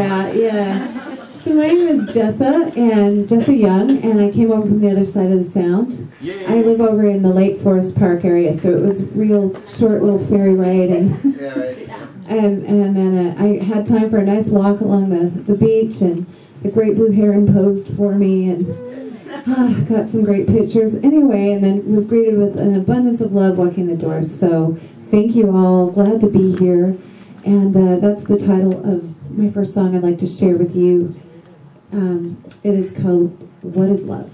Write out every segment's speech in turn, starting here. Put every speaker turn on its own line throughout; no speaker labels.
that, yeah. So my name is Jessa Young, and I came over from the other side of the sound. I live over in the Lake Forest Park area, so it was a real short little ferry ride, and then I had time for a nice walk along the beach, and the great blue heron posed for me, and got some great pictures. Anyway, and then was greeted with an abundance of love walking the door. So thank you all. Glad to be here. And that's the title of my first song I'd like to share with you. It is called What is Love?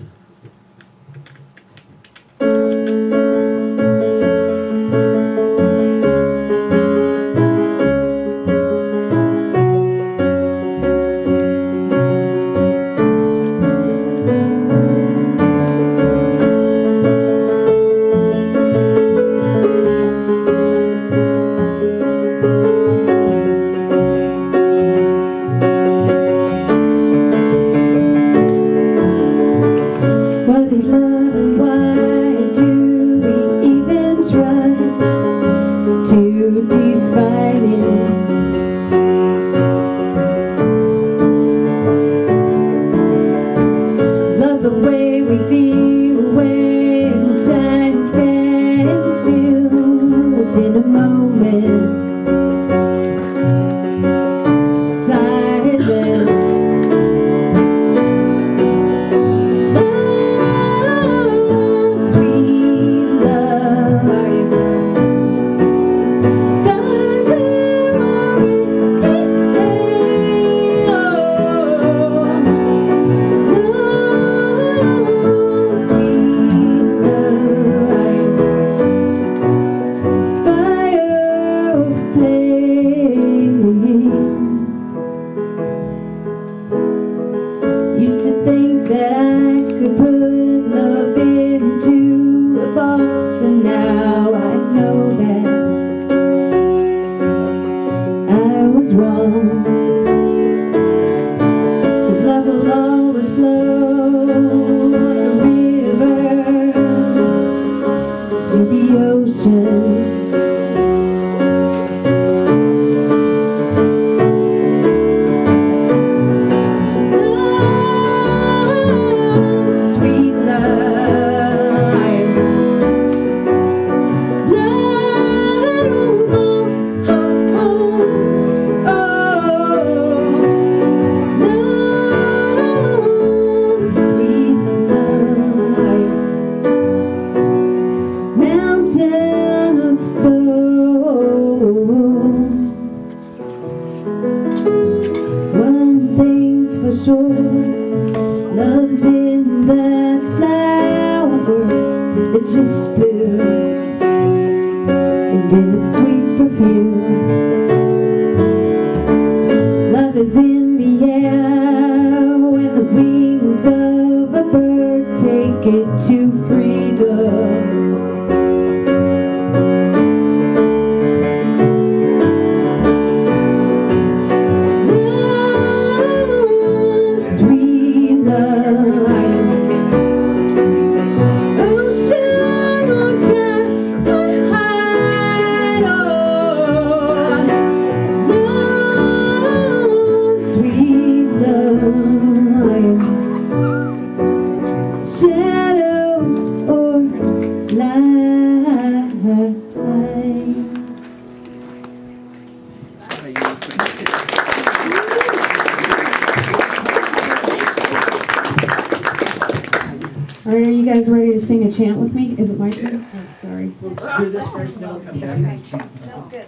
Are you guys ready to sing a chant with me? Is it my turn? Oh, sorry.
We'll do this first, then we'll come back and chant.
Sounds good.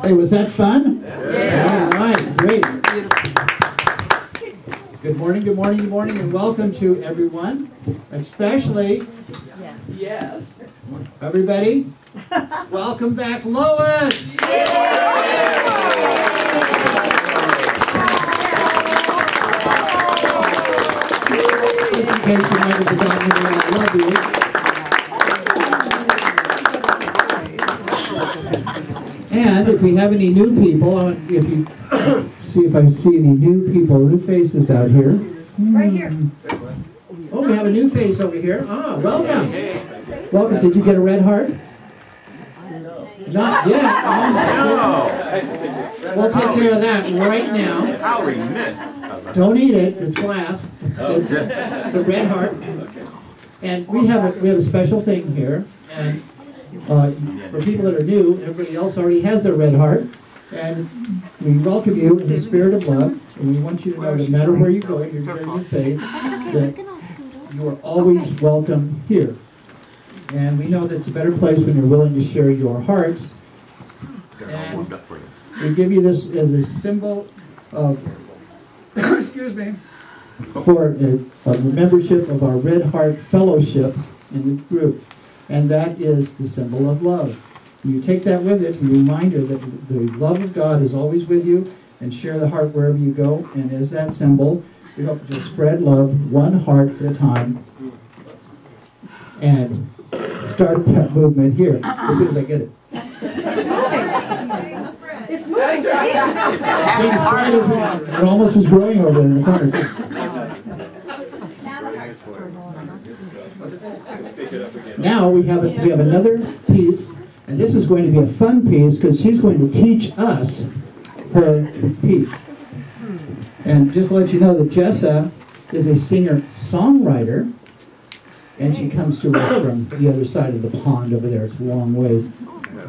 Hey, was that fun? Yeah. All right, great. Good morning, good morning, good morning, and welcome to everyone, especially, yes, everybody, welcome back, Lois! In case you might have forgotten that I love you. And if we have any new people, if you see if I see any new people, new faces out here.
Right here.
Oh, we have a new face over here. Ah, welcome. Welcome. Did you get a red heart? Not yet.
No.
We'll take care of that right now.
How remiss.
Don't eat it. It's glass. It's a red heart. And we have a special thing here. And for people that are new, everybody else already has their red heart. And we welcome you in the spirit of love. And we want you to know that no matter where you go, you're sharing your faith, that you are always welcome here. And we know that it's a better place when you're willing to share your hearts. And we give you this as a symbol of, excuse me, for the membership of our Red Heart Fellowship in the group. And that is the symbol of love. You take that with it, a reminder that the love of God is always with you, and share the heart wherever you go. And as that symbol, we hope to spread love one heart at a time. And start that movement here as soon as I get it.
It's moving.
It almost was growing over there in the corner. Now we have another piece, and this is going to be a fun piece because she's going to teach us her piece. And just to let you know that Jessa is a singer-songwriter, and she comes to us from the other side of the pond over there. It's a long ways.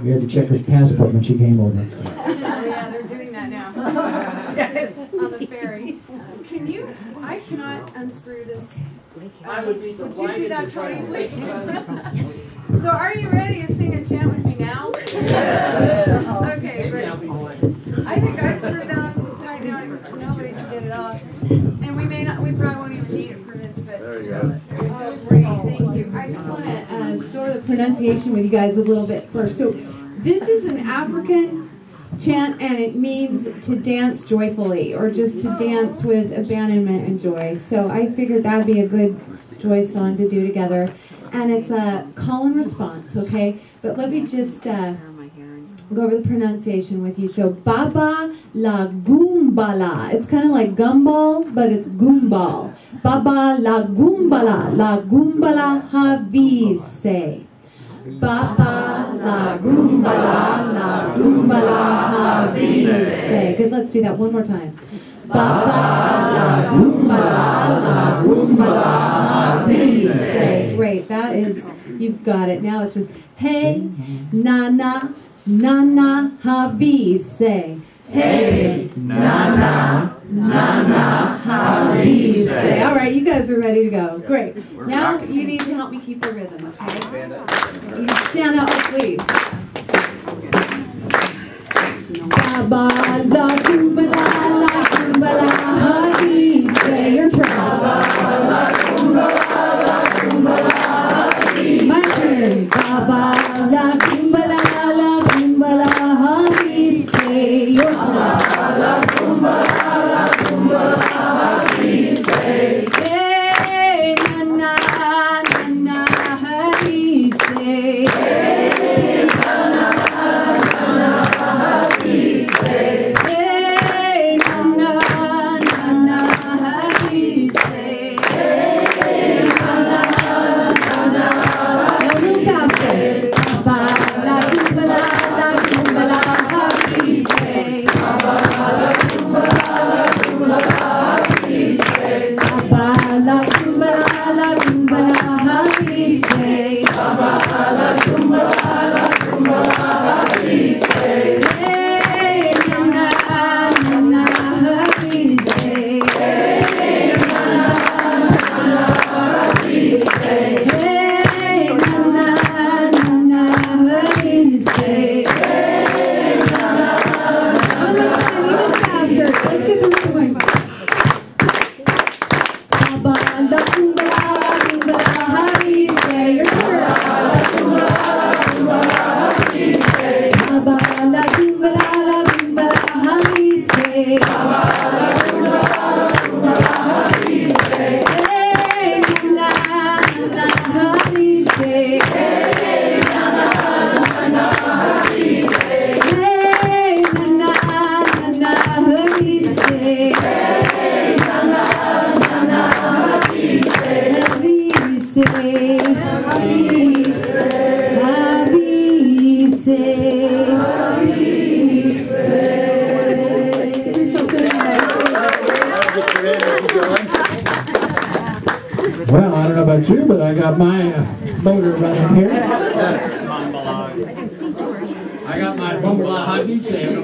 We had to check her passport when she came over.
Yeah, they're doing that now. On the ferry. I cannot unscrew this. Would you do that, Tony, please? So are you ready to sing a chant with me now? Okay, great. I think I screwed that on so tight now nobody can get it off. And we probably won't even need it for this, but oh, great, thank you.
I just want to go over the pronunciation with you guys a little bit first. So this is an African chant, and it means to dance joyfully, or just to dance with abandonment and joy. So I figured that'd be a good joy song to do together. And it's a call and response, okay? But let me just go over the pronunciation with you. So Baba la Goombala. It's kind of like gumball, but it's goomball. Baba la Goombala havise. Baba la Goombala havise. Good, let's do that one more time. Baba la Goombala havise. Great, that is, you've got it. Now it's just, hey, nana, nana havise. Hey, nana, nana havise. All right, you guys are ready to go. Great. Now you need to help me keep the rhythm, okay? You can stand up, please. Baba la Goombala havise. Your turn. Baba la Goombala havise. My turn. Baba la Goombala havise. Your turn. Baba la Goombala havise. Hey, na na havise. Hey, na havise. Hey, na havise. Hey, na a little faster. Baba la Goombala havise. Baba la Goombala havise. Baba la Goombala havise. Baba la Goombala havise. Hey, na havise. Hey, na havise. Hey, na havise. Hey, na. One more time, even faster. Let's get the rhythm going. Baba la Goombala havise. Your turn. Baba la Goombala havise. Hey, na havise. Hey, na havise. Hey, na havise. Hey, na havise. Havise.
about you, but I got my motor running here. I got my Bumblebee hot beach there.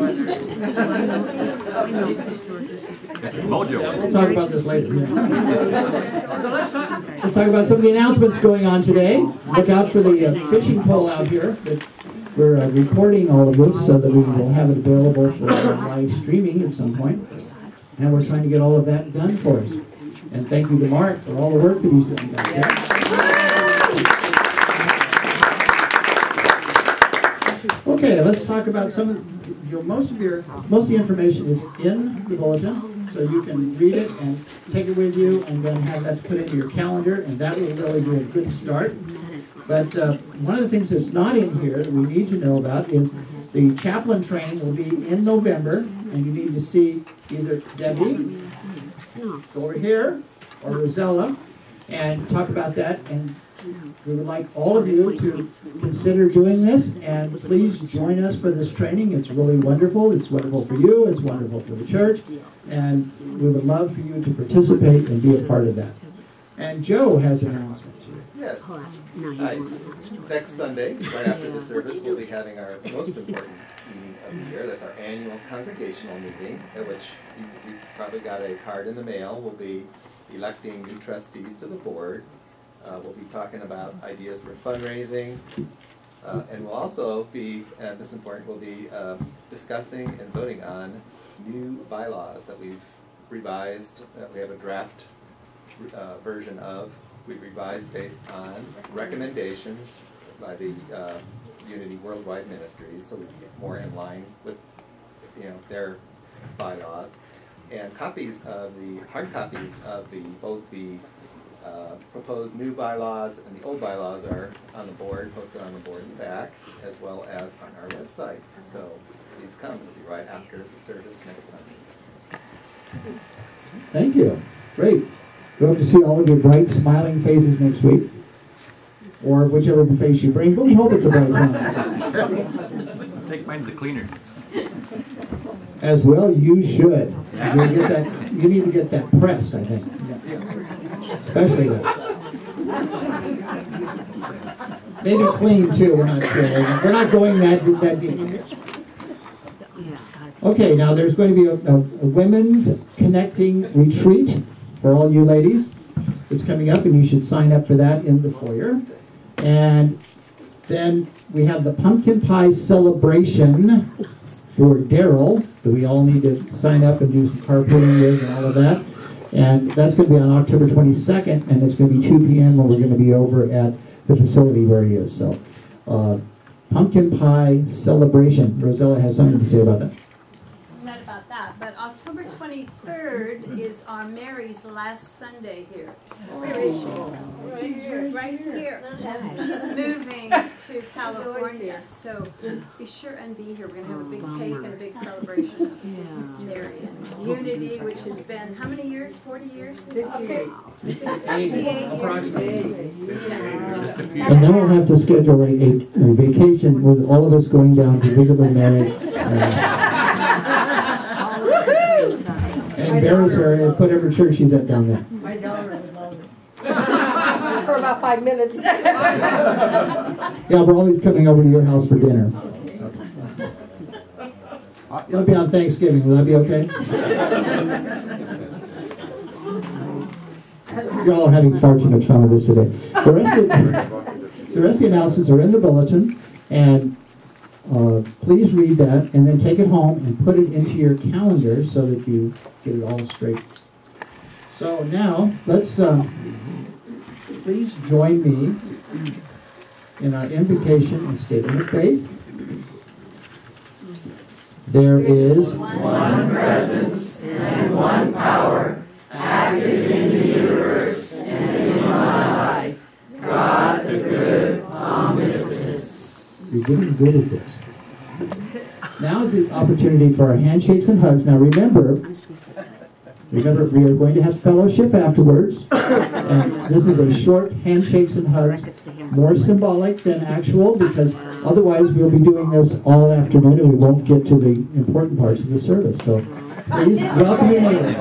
We'll talk about this later. Yeah. So let's talk about some of the announcements going on today. Look out for the fishing pole out here. We're recording all of this so that we will have it available for live streaming at some point. And we're trying to get all of that done for us. And thank you to Mark for all the work that he's doing back there. Okay, let's talk about some of most of the information is in the bulletin, so you can read it and take it with you, and then have that put into your calendar, and that will really be a good start. But one of the things that's not in here that we need to know about is the chaplain training will be in November, and you need to see either Debbie over here or Rosella and talk about that. And we would like all of you to consider doing this, and please join us for this training. It's really wonderful. It's wonderful for you. It's wonderful for the church, and we would love for you to participate and be a part of that. And Joe has an announcement.
Yes. Next Sunday, right after the service, we'll be having our most important meeting of the year. That's our annual congregational meeting, at which you probably got a card in the mail. We'll be electing new trustees to the board. We'll be talking about ideas for fundraising. And we'll also be, and this is important, we'll be discussing and voting on new bylaws that we've revised. We have a draft version of. We revised based on recommendations by the Unity Worldwide Ministries, so we can get more in line with their bylaws. And copies of hard copies of both the proposed new bylaws and the old bylaws are on the board, posted on the board in the back, as well as on our website. So please come. It'll be right after the service next Sunday.
Thank you. Great. We hope to see all of your bright, smiling faces next week, or whichever face you bring, but we hope it's a bright one.
Take mine to the cleaners.
As well, you should. You need to get that pressed, I think. Especially that. Maybe clean, too. We're not sure. We're not going that deep. Okay, now there's going to be a women's connecting retreat for all you ladies. It's coming up, and you should sign up for that in the foyer. And then we have the pumpkin pie celebration for Daryl, that we all need to sign up and do some carpooling with and all of that. And that's going to be on October 22nd, and it's going to be 2 p.m. when we're going to be over at the facility where he is. So, pumpkin pie celebration. Rosella has something to say about that.
Not about that, but October 23rd is our Mary's last Sunday here. Where is she? Right here. She's moving to California, so be sure and be here. We're going to have a big cake and a big celebration of Mary and Unity, which has been, how many years? 40 years? 58 years.
And then we'll have to schedule a vacation with all of us going down to visit with Mary. And embarrass her and whatever church she's at down there.
My daughter was lonely. For about 5 minutes.
Yeah, we're always coming over to your house for dinner. It'll be on Thanksgiving. Will that be okay? You all are having far too much fun with this today. The rest of the announcements are in the bulletin, and please read that, and then take it home and put it into your calendar so that you get it all straight. So now, let's please join me in our invocation and statement of faith. There is
one presence and one power, active in the universe and in my life, God the good, omnipotent.
You're getting good at this. Now is the opportunity for our handshakes and hugs. Now remember, we are going to have fellowship afterwards. And this is a short handshakes and hugs, more symbolic than actual, because otherwise we'll be doing this all afternoon and we won't get to the important parts of the service. So please welcome your neighbor.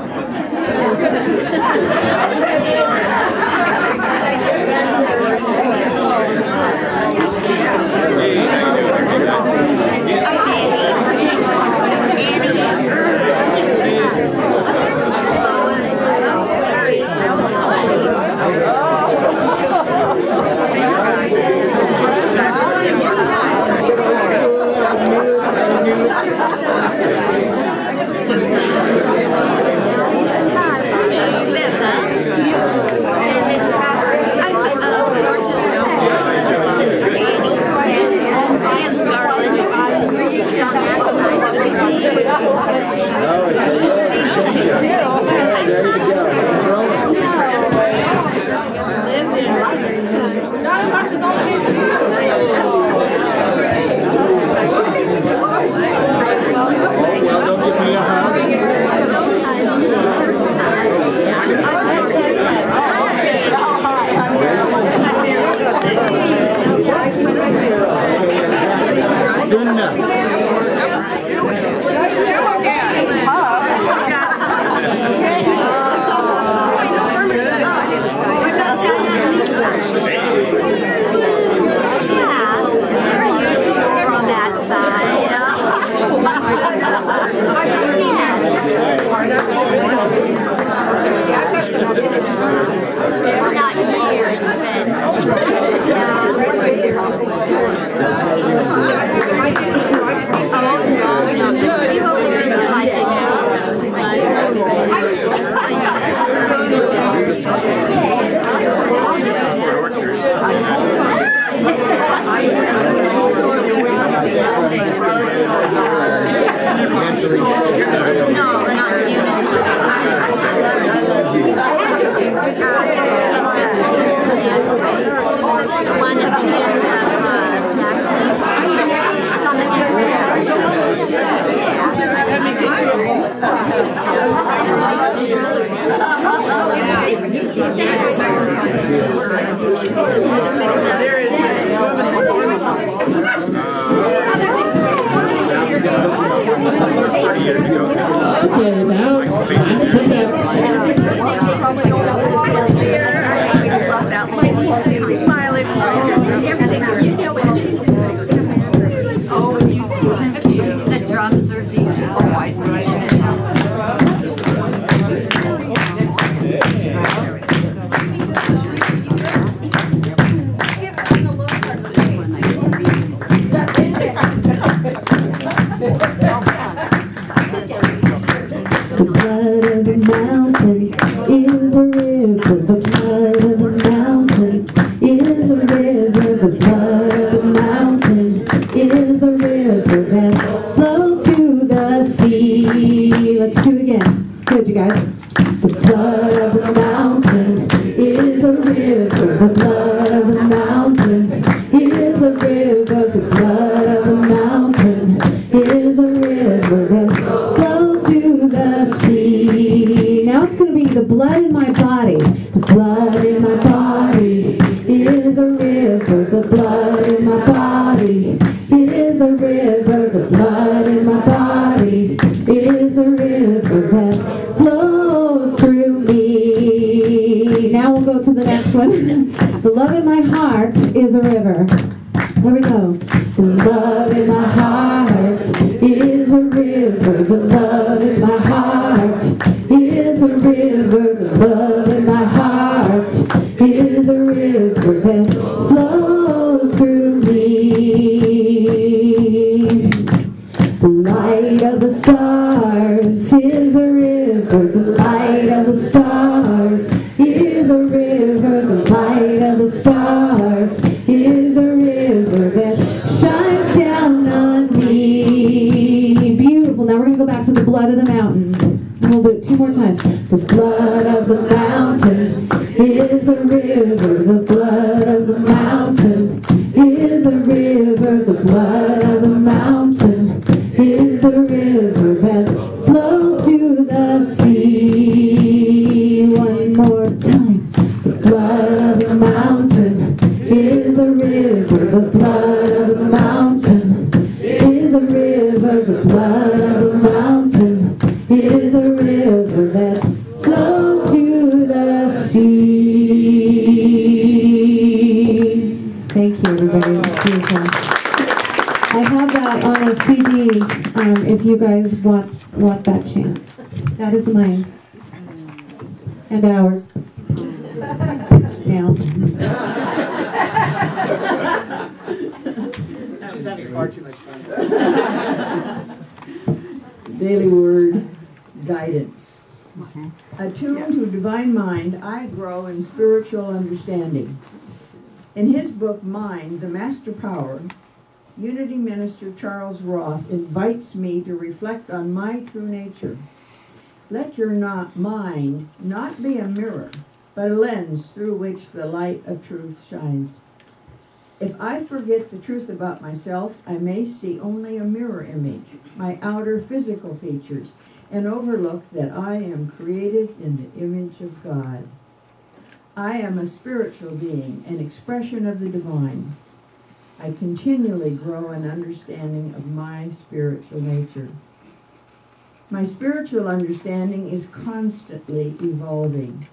Okay, now it's time to put that.
The drums are being. Oh, I see.
The blood of the mountain is a river. The blood of the mountain is a river. The blood of the mountain is a river that flows to the sea. Let's do it again. Good, you guys. The blood of the mountain is a river. The blood of the mountain is a river. The blood of the mountain is a river that flows to the sea. Now it's going to be the blood in my body. The blood in my body is a river. The blood in my body is a river. The blood in my body is a river that flows through me. Now we'll go to the next one. The love in my heart is a river. There we go. The love in my heart is a river. The love in my heart is a river. The love in my heart is a river that flows through me. The light of the stars is a river. The light of the stars is a river. The light of the stars is a river that shines down on me. Beautiful. Now we're going to go back to the blood of the mountain. And we'll do it 2 more times. The blood of the mountain is a river. The blood of the mountain is a river. The blood of the mountain is a river that flows to the sea. One more time. The blood of the mountain is a river. The blood of the mountain is a river. The blood of the mountain is a river that flows to the sea. Thank you, everybody. It's beautiful. I have that on a CD if you guys want that chant. That is mine. And ours. Now.
She's having far too much fun.
Daily Word Guidance. Attuned to divine mind, I grow in spiritual understanding. In his book, Mind, the Master Power, Unity Minister Charles Roth invites me to reflect on my true nature. Let your mind not be a mirror, but a lens through which the light of truth shines. If I forget the truth about myself, I may see only a mirror image, my outer physical features, and overlook that I am created in the image of God. I am a spiritual being, an expression of the divine. I continually grow in understanding of my spiritual nature. My spiritual understanding is constantly evolving.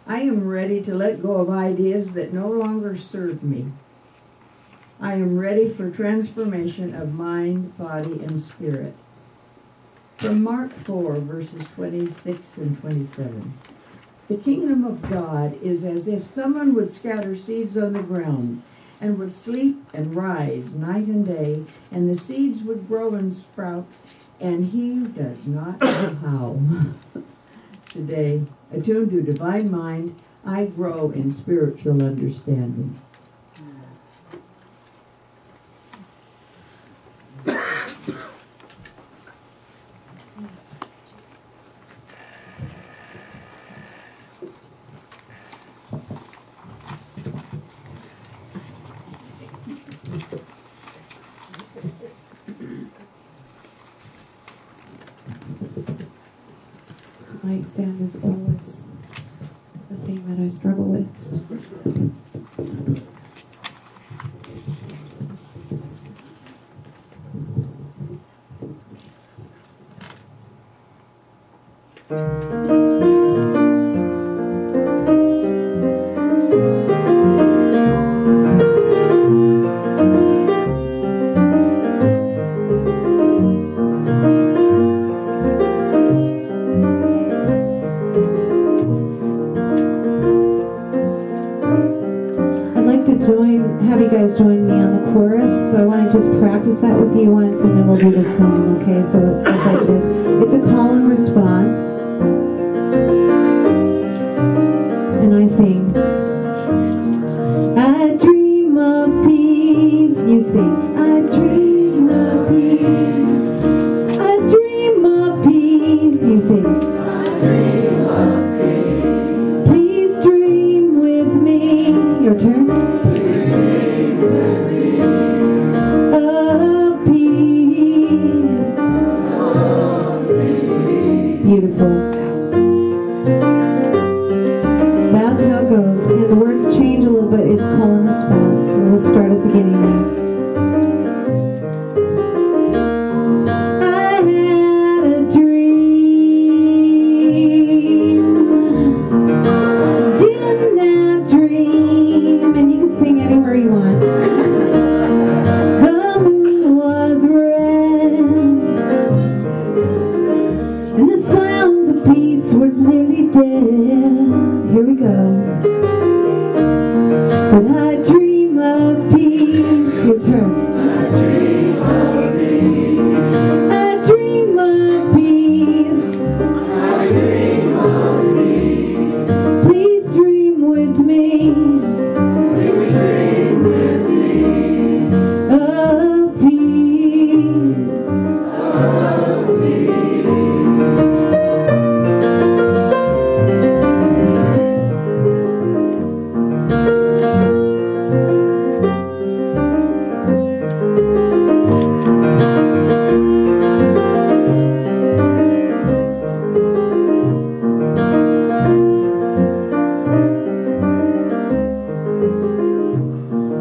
I am ready to let go of ideas that no longer serve me. I am ready for transformation of mind, body, and spirit. From Mark 4, verses 26 and 27. The kingdom of God is as if someone would scatter seeds on the ground and would sleep and rise night and day, and the seeds would grow and sprout, and he does not know how. Today, attuned to divine mind, I grow in spiritual understanding.
Nightstand is always the thing that I struggle with. Have you guys join me on the chorus, so I want to just practice that with you once and then we'll do the song, okay? So it goes like this. It's a call and response, and I sing. I dream of peace, you sing. I dream of peace. I dream of peace, you sing. I dream of peace. Please dream with me. Your turn. Beautiful. That's how it goes. And the words change a little bit. It's call and response. So we'll start at the beginning now. I had a dream. Didn't that dream? And you can sing anywhere you want. The moon was red. And the sounds of peace were nearly dead. Here we go. But I dream of peace. Your turn. I dream of peace. I dream of peace. I dream of peace. Please dream with me. Please dream with me. Of peace. Of peace.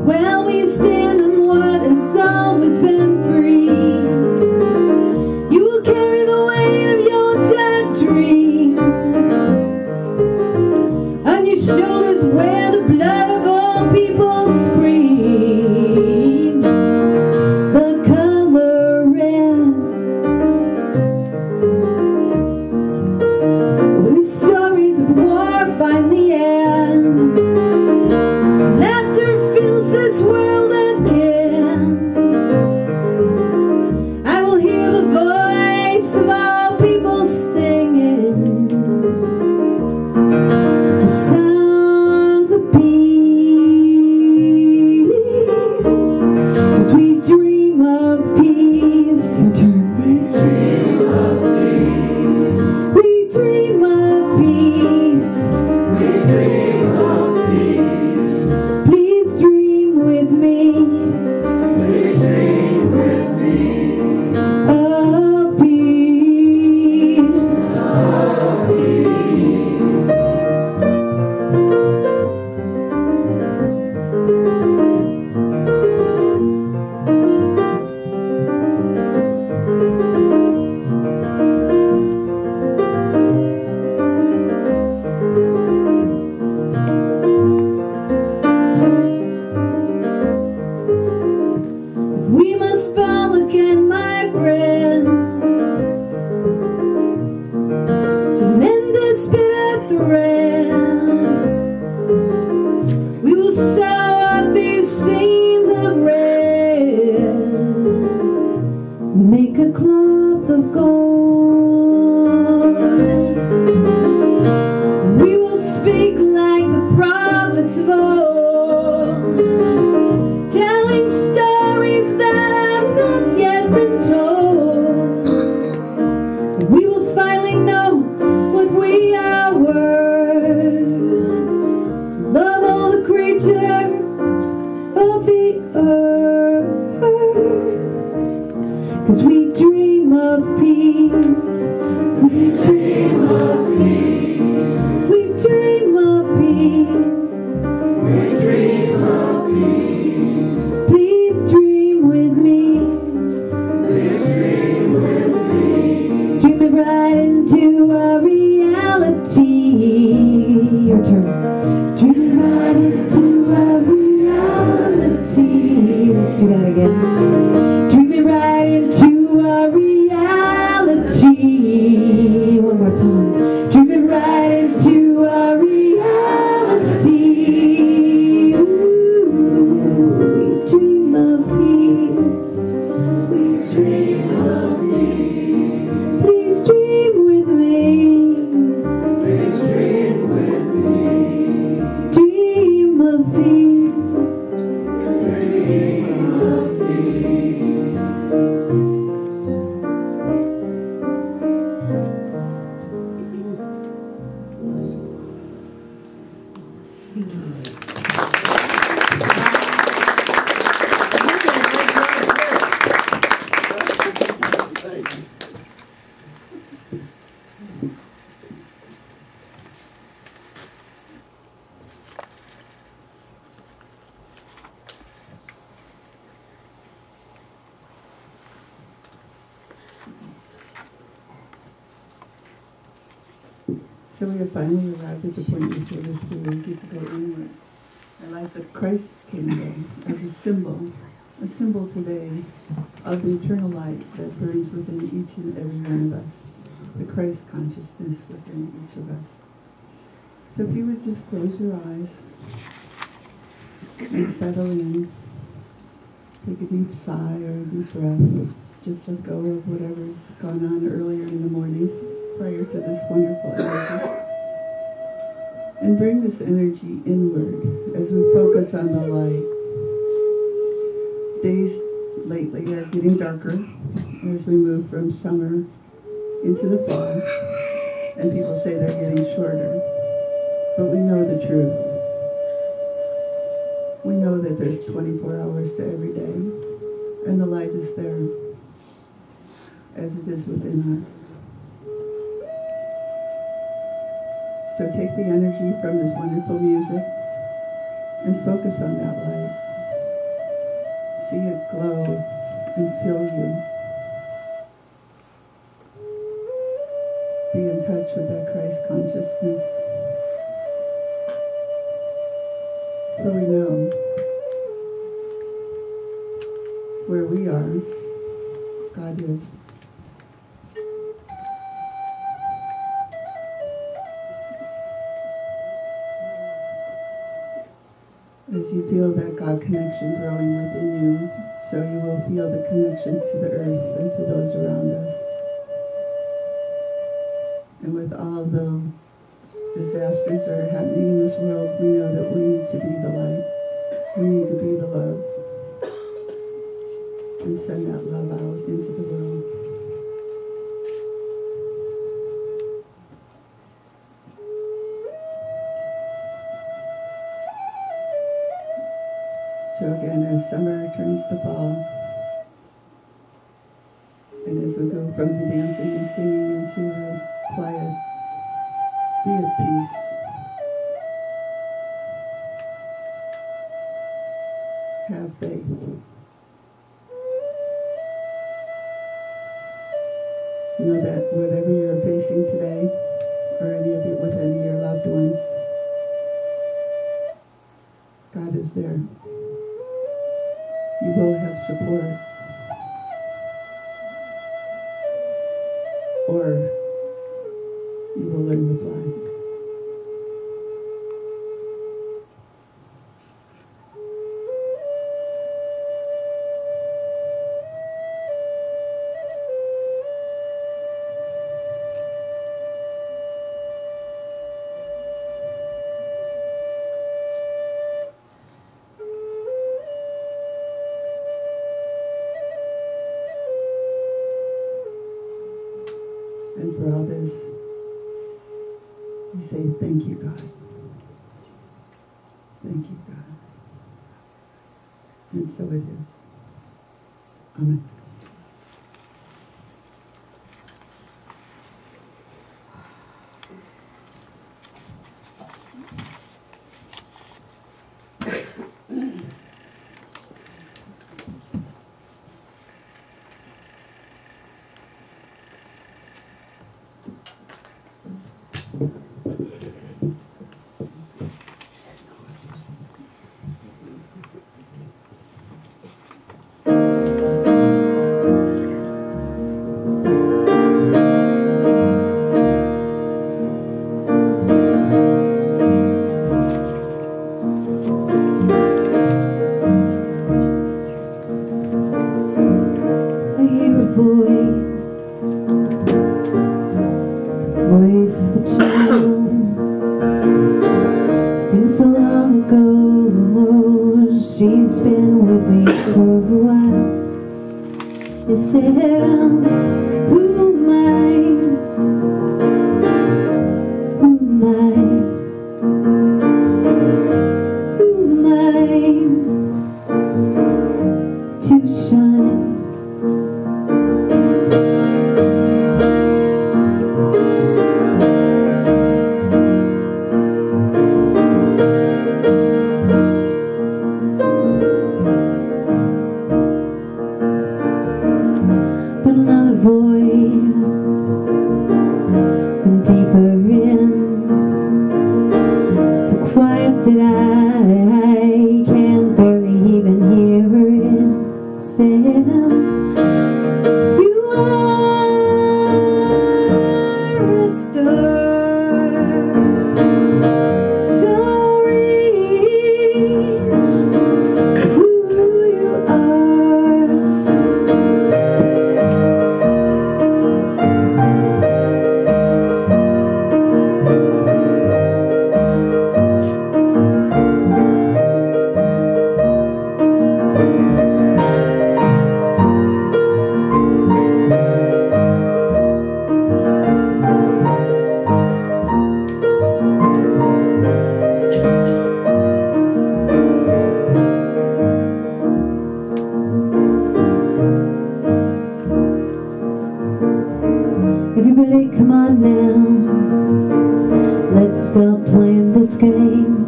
Well, we stand on what has always been free. You will carry the weight of your dead dream on your shoulders where the blood of all people scream. The color red. When the stories of war finally end, laughter fills this world again. I will hear the voice of all people singing the songs of peace, 'cause we dream of peace. Your turn. We dream of peace. We dream of peace. We dream of peace. Please dream with me. Please dream with me. Of peace. Of peace. We must fall again, my friend, to mend this bitter thread. We will sew up these seams of red, make a cloth of gold. We will speak like the prophets of old, telling stories that have not yet been told. We will finally know what we are worth. Love all the creatures of the earth, 'cause we dream of peace. We dream of peace. We dream of peace. We dream of peace. Please dream with me. Please dream with me. Dream it right into our reality.
So we have finally arrived at the point in the service where we get to go inward. I like the Christ candle as a symbol today of the eternal light that burns within each and every one of us, the Christ consciousness within each of us. So if you would just close your eyes and settle in, take a deep sigh or a deep breath, just let go of whatever's gone on earlier in the morning prior to this wonderful energy. And bring this energy inward as we focus on the light. Days lately are getting darker as we move from summer into the fall, and people say they're getting shorter. But we know the truth. We know that there's 24 hours to every day, and the light is there, as it is within us. So take the energy from this wonderful music and focus on that light. See it glow and fill you. Be in touch with that Christ consciousness. For we know where we are, God is. As you feel that God connection growing within you, so you will feel the connection to the earth and to those around us. And with all the disasters that are happening in this world, we know that we need to be the light. We need to be the love. And send that love out into the world. So again, as summer turns to fall, and as we go from the dancing and singing into the quiet, be at peace. Have faith. Know that whatever you're facing today, or with any of your loved ones, God is there. You will have support, or you will learn to fly. And for all this, we say, thank you, God. Thank you, God. And so it is. Amen.
Voice for child. Seems so long ago. She's been with me for a while. It says, who am I? Who am I? Who am I to shine? But another voice, deeper in You are a star, so rich, who you are. Everybody come on now, let's stop playing this game,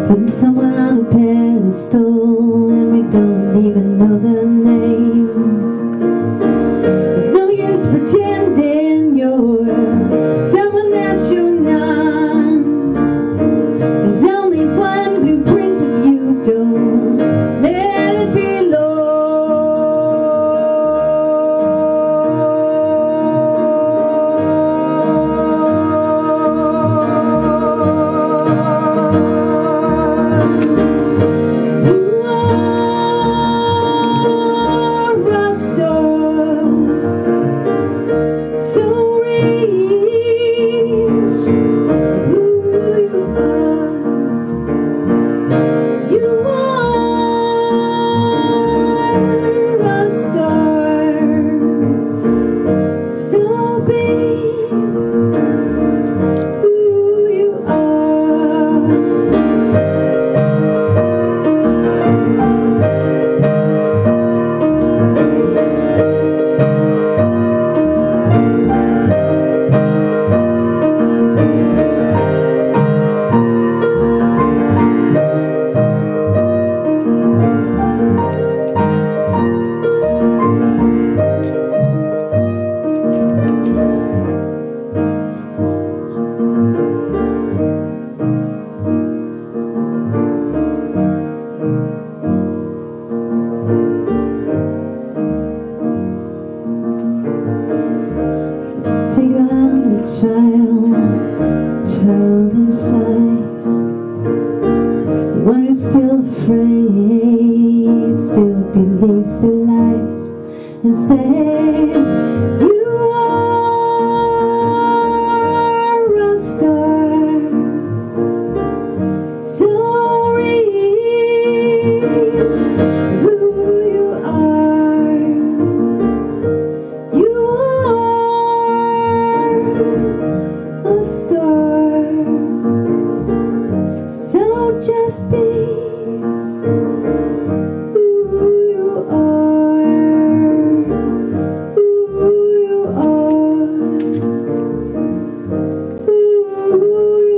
putting someone on a pedestal and we don't even know their name. There's no use pretending you're someone that you're not. There's only one blueprint of you, don't let it be child inside, one who's still afraid, still believes the lies, and say, you are a star, so rich, who you are. You are a star, so just be who you are, who you are, who you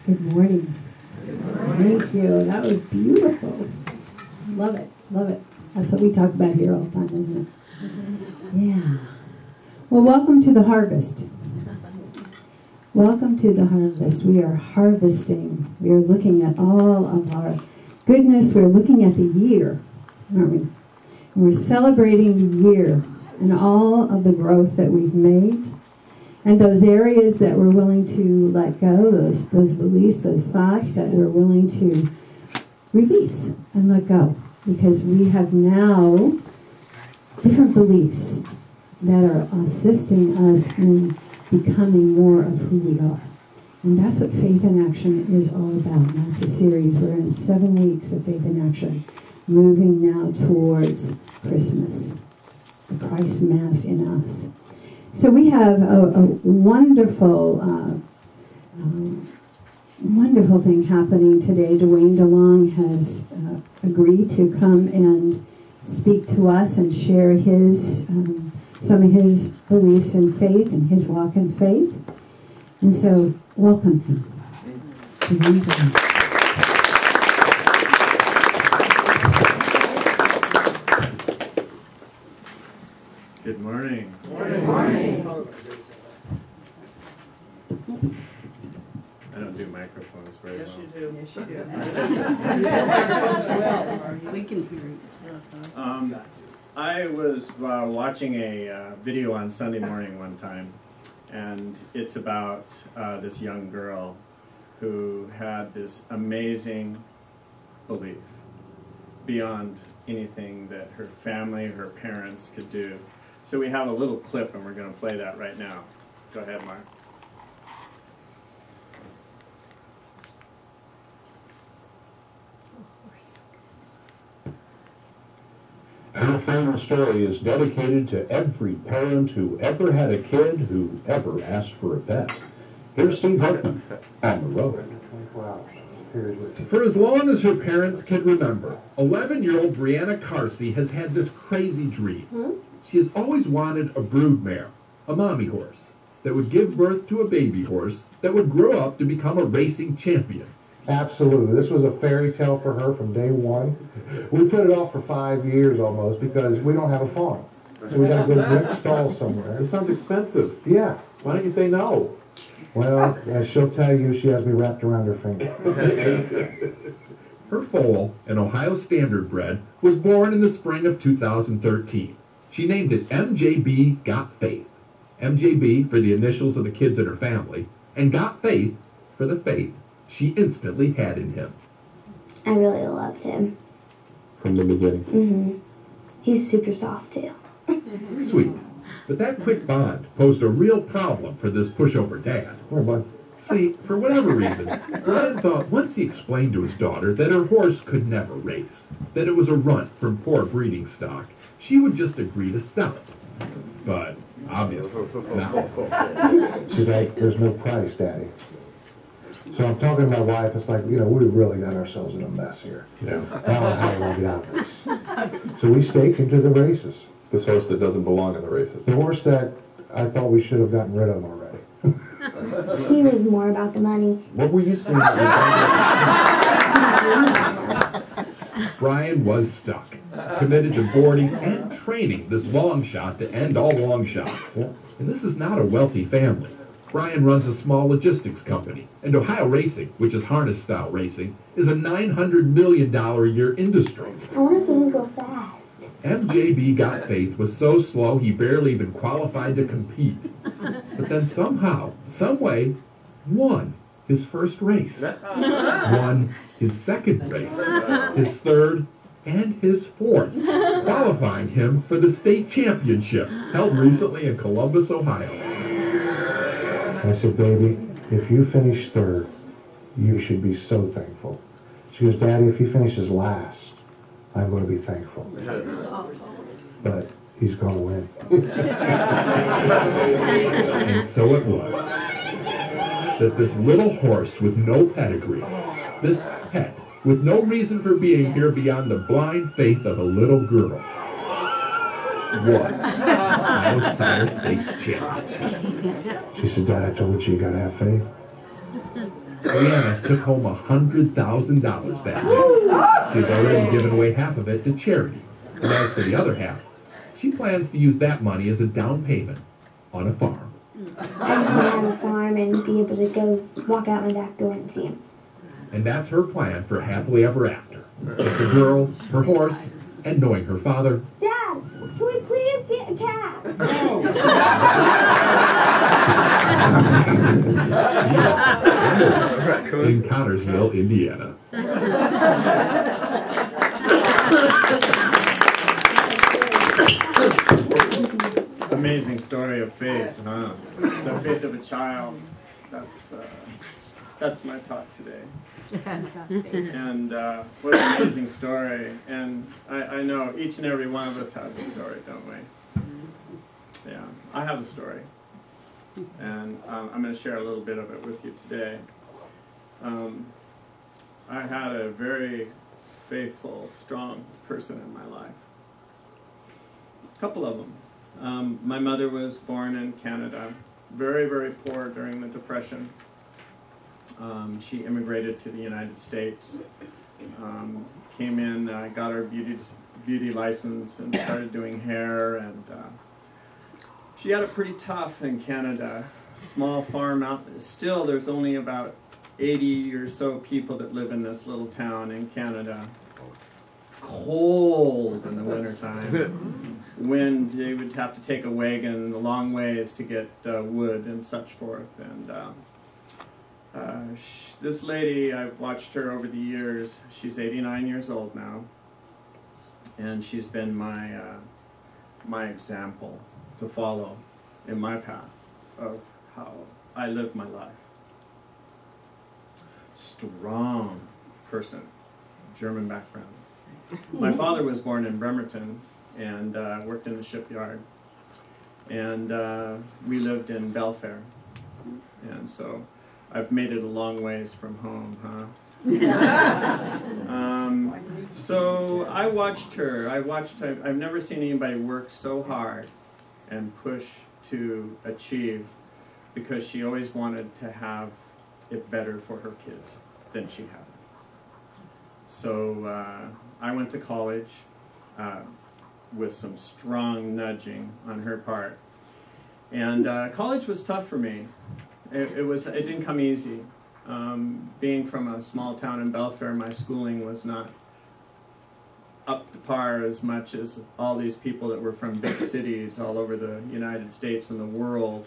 Good morning. Thank you. That was beautiful. Love it. Love it. That's what we talk about here all the time, isn't it? Yeah. Well, welcome to the harvest. Welcome to the harvest. We are harvesting. We are looking at all of our goodness. We're looking at the year, aren't we? And we're celebrating the year and all of the growth that we've made. And those areas that we're willing to let go, those beliefs, those thoughts that we're willing to release and let go. Because we have now different beliefs that are assisting us in becoming more of who we are. And that's what Faith in Action is all about. And that's a series. We're in 7 weeks of Faith in Action, moving now towards Christmas, the Christ Mass in us. So we have a wonderful, wonderful thing happening today. Dwayne DeLong has agreed to come and speak to us and share his some of his beliefs in faith and his walk in faith. And so, welcome him. Dwayne DeLong.
morning.
Good morning.
I don't do microphones very well.
Yes, you do.
Yes, you do.
Microphones well.
We can hear you.
I was watching a video on Sunday morning one time, and it's about this young girl who had this amazing belief beyond anything that her family, her parents could do. So we have a little clip, and we're going to play that right now. Go ahead, Mark.
Our final story is dedicated to every parent who ever had a kid who ever asked for a pet. Here's Steve Hartman on the road.
For as long as her parents can remember, 11-year-old Brianna Carsey has had this crazy dream. She has always wanted a broodmare, a mommy horse, that would give birth to a baby horse that would grow up to become a racing champion.
Absolutely. This was a fairy tale for her from day one. We put it off for 5 years almost because we don't have a farm. So we got to go rent a stall somewhere.
This sounds expensive.
Yeah.
Why don't you say no?
Well, as she'll tell you, she has me wrapped around her finger.
Her foal, an Ohio Standard bred, was born in the spring of 2013. She named it MJB Got Faith. MJB for the initials of the kids in her family, and Got Faith for the faith she instantly had in him.
I really loved him.
From the beginning.
He's super soft too.
Sweet. But that quick bond posed a real problem for this pushover dad. See, for whatever reason, Brian thought once he explained to his daughter that her horse could never race, that it was a runt from poor breeding stock, she would just agree to sell it. But obviously not.
She's like, there's no price, Daddy. So I'm talking to my wife, it's like, we really got ourselves in a mess here.
Yeah.
How do we get out of this? So we staked into the races.
This horse that doesn't belong in the races.
The horse that I thought we should have gotten rid of already.
He was more about the money.
What were you saying? Brian was stuck, committed to boarding and training this long shot to end all long shots.
Yeah.
And this is not a wealthy family. Brian runs a small logistics company, and Ohio Racing, which is harness-style racing, is a $900 million a year industry.
I want to see him go fast.
MJB Got Faith was so slow he barely even qualified to compete. But then somehow, someway, won his first race. Won his second race, his third, and his fourth, qualifying him for the state championship held recently in Columbus, Ohio.
I said, baby, if you finish third, you should be so thankful. She goes, Daddy, if he finishes last, I'm going to be thankful. But he's going to win.
And so it was that this little horse with no pedigree, this pet with no reason for being here beyond the blind faith of a little girl, won Ohio Sire Stakes Championship.
She said, Dad, I told you got to have faith.
Brianna took home $100,000 that day. She's already given away half of it to charity. And as for the other half, she plans to use that money as a down payment on a farm.
I just want to have a farm and be able to go walk out my back door and see him.
And that's her plan for happily ever after. Just a girl, her horse, and knowing her father.
Dad, can we please get a cat?
In Connersville, Indiana.
Amazing story of faith, huh? The faith of a child. That's my talk today. And what an amazing story. And I know each and every one of us has a story, don't we? Yeah, I have a story. And I'm going to share a little bit of it with you today. I had a very faithful, strong person in my life. A couple of them. My mother was born in Canada, very, very poor during the Depression. She immigrated to the United States, came in, got her beauty license and started doing hair, and she had it pretty tough in Canada. Small farm out. Still, there's only about 80 or so people that live in this little town in Canada. Cold in the wintertime. Wind, they would have to take a wagon a long ways to get wood and such forth. And this lady, I've watched her over the years. She's 89 years old now. And she's been my example to follow in my path of how I live my life. Strong person, German background. My father was born in Bremerton and worked in the shipyard. And we lived in Belfair. And so I've made it a long ways from home, huh? So I watched her. I've never seen anybody work so hard and push to achieve, because she always wanted to have it better for her kids than she had. So I went to college with some strong nudging on her part. And college was tough for me. It didn't come easy. Being from a small town in Belfair, my schooling was not up to par as much as all these people that were from big cities all over the United States and the world.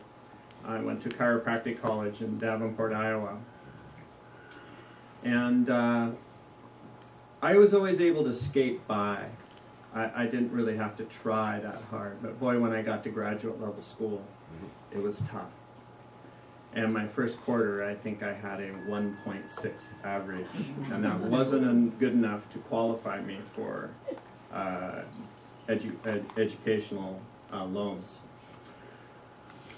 I went to chiropractic college in Davenport, Iowa. And I was always able to skate by. I didn't really have to try that hard. But boy, when I got to graduate level school, it was tough. And my first quarter, I think I had a 1.6 average. And that wasn't good enough to qualify me for educational loans.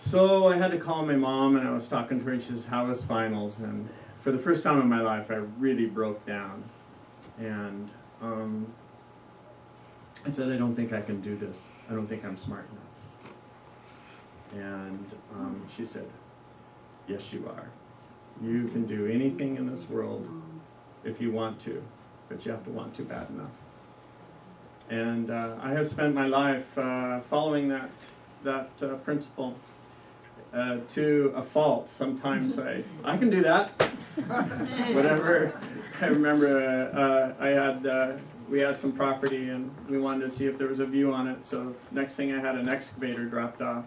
So I had to call my mom, and I was talking to her, and she says, "How was finals?" And for the first time in my life, I really broke down. And I said, "I don't think I can do this. I don't think I'm smart enough." And she said, "Yes, you are. You can do anything in this world if you want to, but you have to want to bad enough." And I have spent my life following that principle to a fault. Sometimes I can do that. Whatever. I remember we had some property, and we wanted to see if there was a view on it. So next thing, I had an excavator dropped off.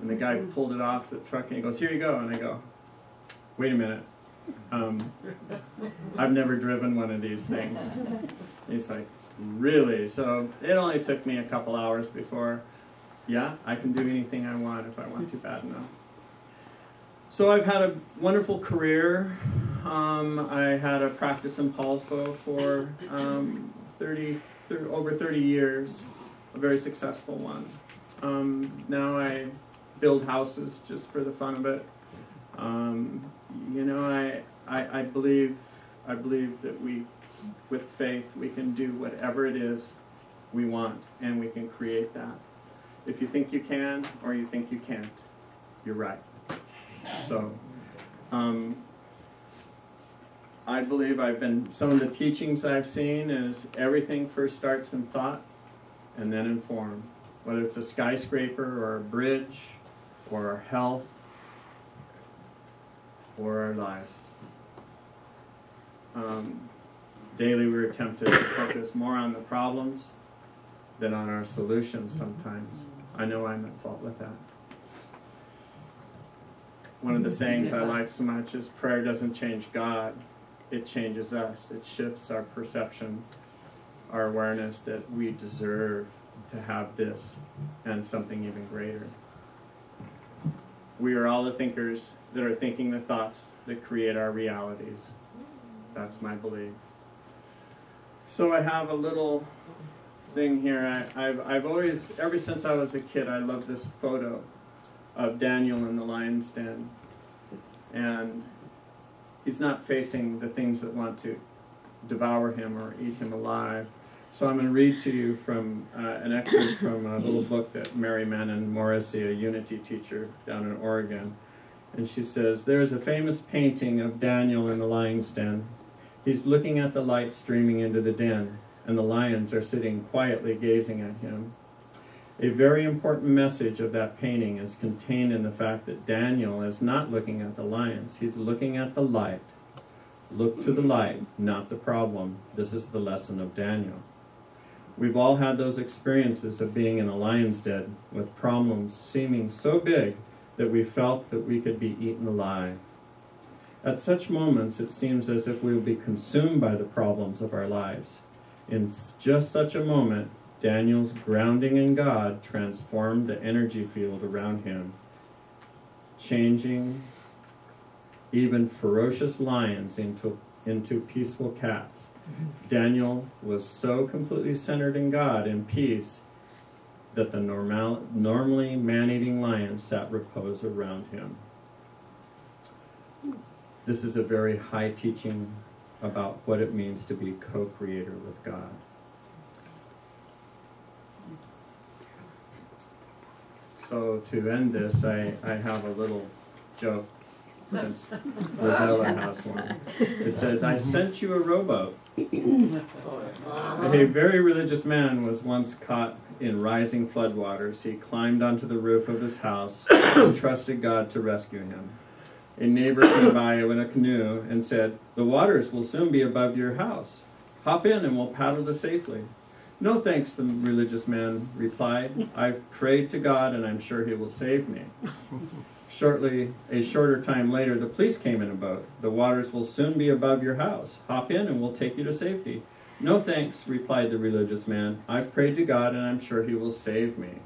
And the guy pulled it off the truck, and he goes, "Here you go." And I go, "Wait a minute. I've never driven one of these things." And he's like, "Really?" So it only took me a couple hours before, yeah, I can do anything I want if I want to bad enough. So I've had a wonderful career. I had a practice in Paulsbo for over 30 years, a very successful one. Now I build houses just for the fun of it. You know, I believe that with faith, we can do whatever it is we want, and we can create that. If you think you can, or you think you can't, you're right. So, I believe some of the teachings I've seen is everything first starts in thought, and then in form. Whether it's a skyscraper, or a bridge, or our health, or our lives. Daily we're tempted to focus more on the problems than on our solutions sometimes. I know I'm at fault with that. One of the sayings I like so much is, prayer doesn't change God, it changes us. It shifts our perception, our awareness that we deserve to have this and something even greater. We are all the thinkers that are thinking the thoughts that create our realities. That's my belief. So I have a little thing here. I've always, ever since I was a kid, I loved this photo of Daniel in the lion's den. And he's not facing the things that want to devour him or eat him alive. So I'm going to read to you from an excerpt from a little book that Mary Mannon Morrissey, a Unity teacher down in Oregon. And she says, "There is a famous painting of Daniel in the lion's den. He's looking at the light streaming into the den, and the lions are sitting quietly gazing at him. A very important message of that painting is contained in the fact that Daniel is not looking at the lions. He's looking at the light. Look to the light, not the problem. This is the lesson of Daniel. We've all had those experiences of being in a lion's den with problems seeming so big that we felt that we could be eaten alive. At such moments, it seems as if we will be consumed by the problems of our lives. In just such a moment, Daniel's grounding in God transformed the energy field around him, changing even ferocious lions into peaceful cats. Daniel was so completely centered in God and peace that the normally man-eating lions sat repose around him. This is a very high teaching about what it means to be co-creator with God. So to end this, I have a little joke, since Rosella has one. It says, I sent you a rowboat. A very religious man was once caught in rising floodwaters. He climbed onto the roof of his house and trusted God to rescue him. A neighbor came by in a canoe and said, the waters will soon be above your house. Hop in and we'll paddle to safely. No thanks, the religious man replied. I've prayed to God and I'm sure he will save me. A shorter time later, the police came in a boat. The waters will soon be above your house. Hop in and we'll take you to safety. No thanks, replied the religious man. I've prayed to God and I'm sure he will save me.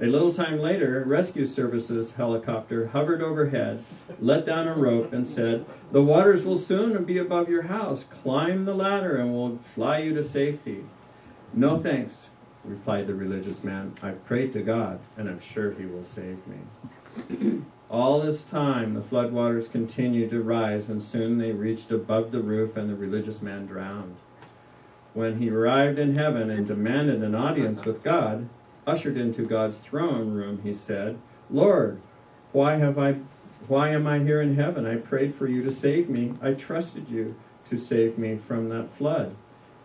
A little time later, a rescue services helicopter hovered overhead, let down a rope, and said, the waters will soon be above your house. Climb the ladder and we'll fly you to safety. No thanks, replied the religious man. I've prayed to God, and I'm sure he will save me. All this time, the floodwaters continued to rise, and soon they reached above the roof, and the religious man drowned. When he arrived in heaven and demanded an audience with God, ushered into God's throne room, he said, Lord, why am I here in heaven? I prayed for you to save me. I trusted you to save me from that flood.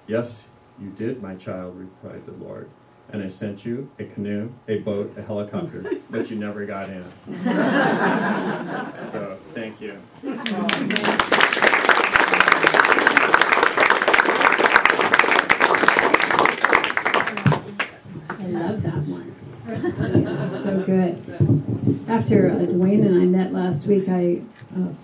Yes, you did, my child, replied the Lord. And I sent you a canoe, a boat, a helicopter, but you never got in. So, thank you.
I love that one. So good. After Dwayne and I met last week, I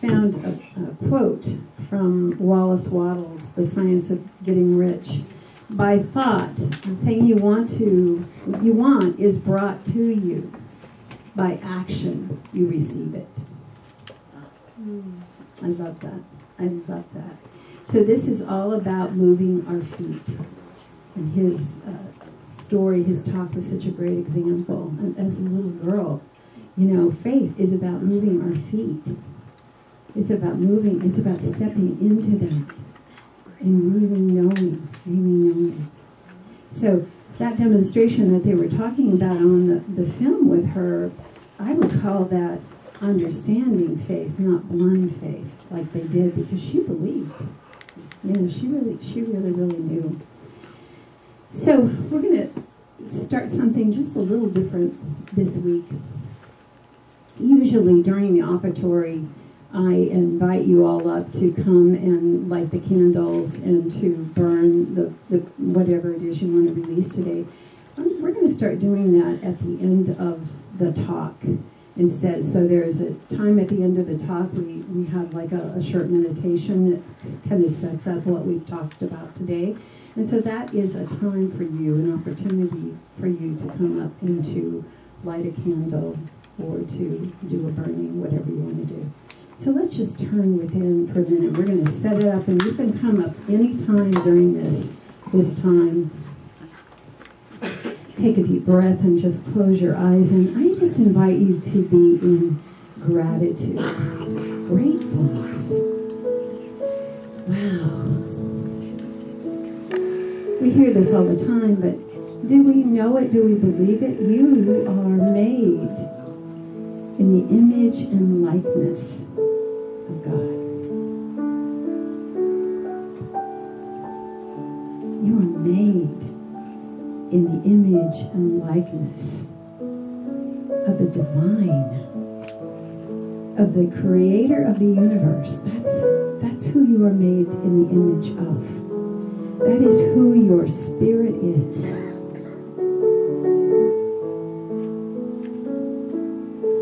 found a quote from Wallace Wattles, The Science of Getting Rich. By thought, the thing you want is brought to you. By action, you receive it. I love that. I love that. So this is all about moving our feet. And his story, his talk was such a great example. And as a little girl, you know, faith is about moving our feet. It's about moving, it's about stepping into that. And really knowing. So that demonstration that they were talking about on the film with her, I would call that understanding faith, not blind faith, like they did, because she believed. You know, she really knew. So we're going to start something just a little different this week. Usually during the offertory, I invite you all up to come and light the candles and to burn the whatever it is you want to release today. We're going to start doing that at the end of the talk instead. So there's a time at the end of the talk we have like a short meditation that kind of sets up what we've talked about today. And so that is a time for you, an opportunity for you to come up and to light a candle or to do a burning, whatever you want to do. So let's just turn within for a minute. We're going to set it up, and you can come up any time during this time. Take a deep breath and just close your eyes. And I just invite you to be in gratitude, gratefulness. Wow. We hear this all the time, but do we know it? Do we believe it? You are made in the image and likeness of God. You are made in the image and likeness of the divine, of the creator of the universe. That's who you are made in the image of. That is who your spirit is.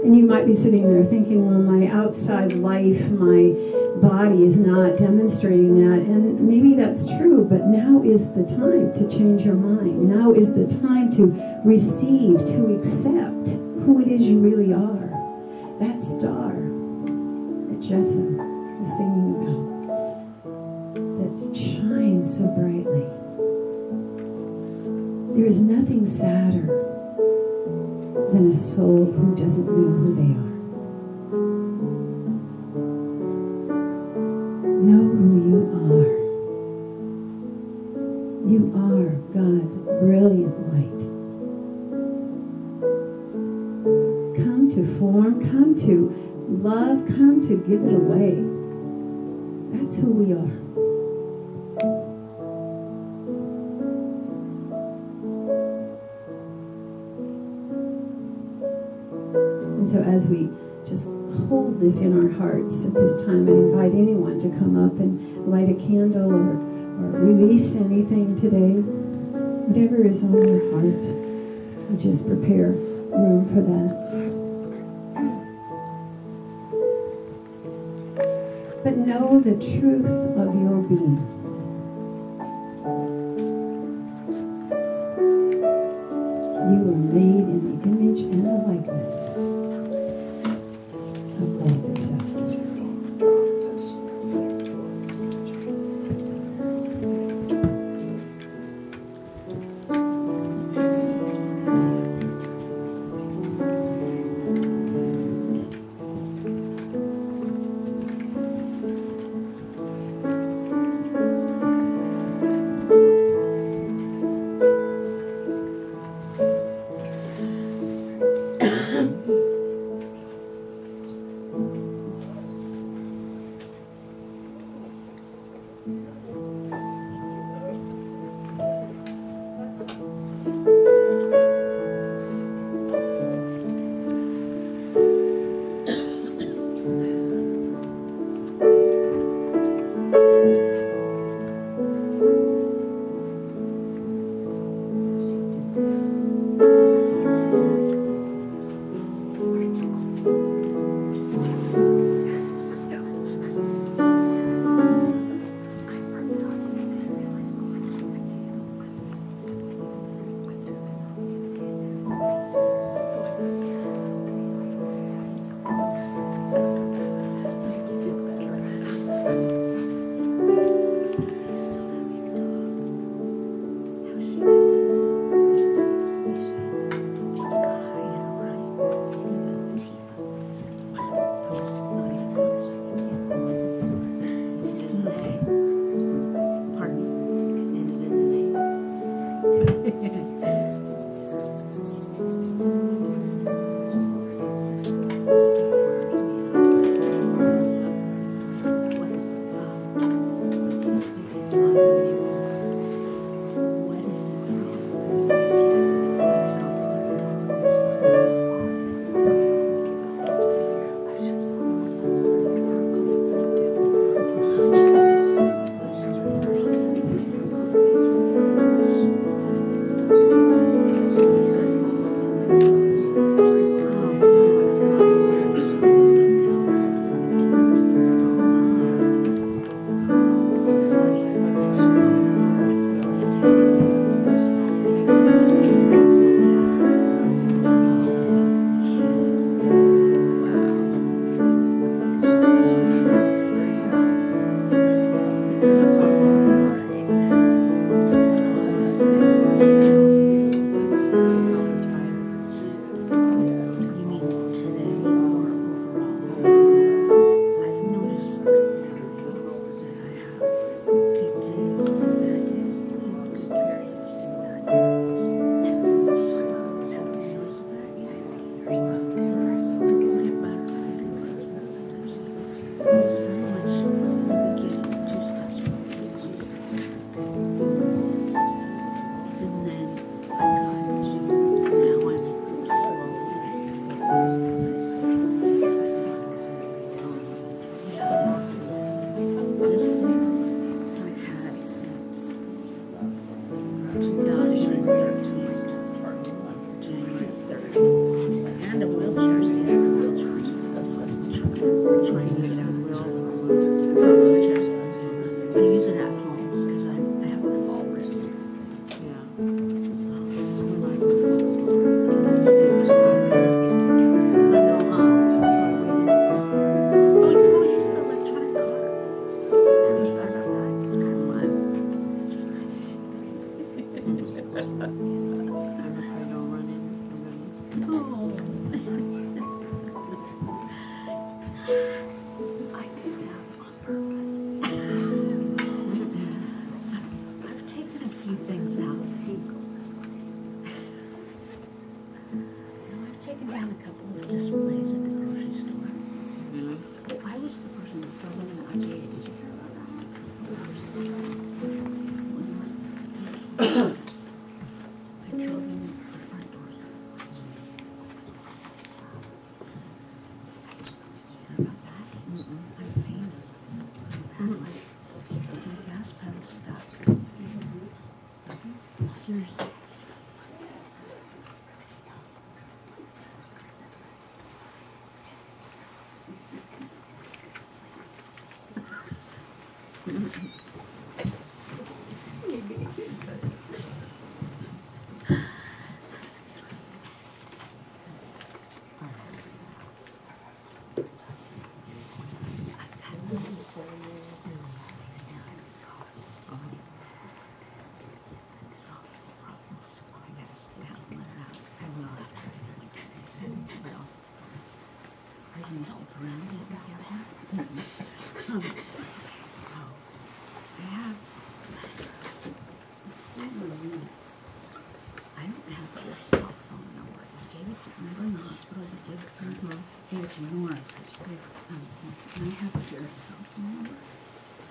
And you might be sitting there thinking, well, my outside life, my body is not demonstrating that. And maybe that's true, but now is the time to change your mind. Now is the time to receive, to accept who it is you really are. That star that Jessa was singing about, that shines so brightly. There is nothing sadder than a soul who doesn't know who they are. Know who you are. You are God's brilliant light. Come to form, come to love, come to give it away. That's who we are. And so as we just hold this in our hearts at this time, I invite anyone to come up and light a candle or release anything today. Whatever is on your heart, we just prepare room for that. But know the truth of your being. You are made in the image and the likeness of God itself.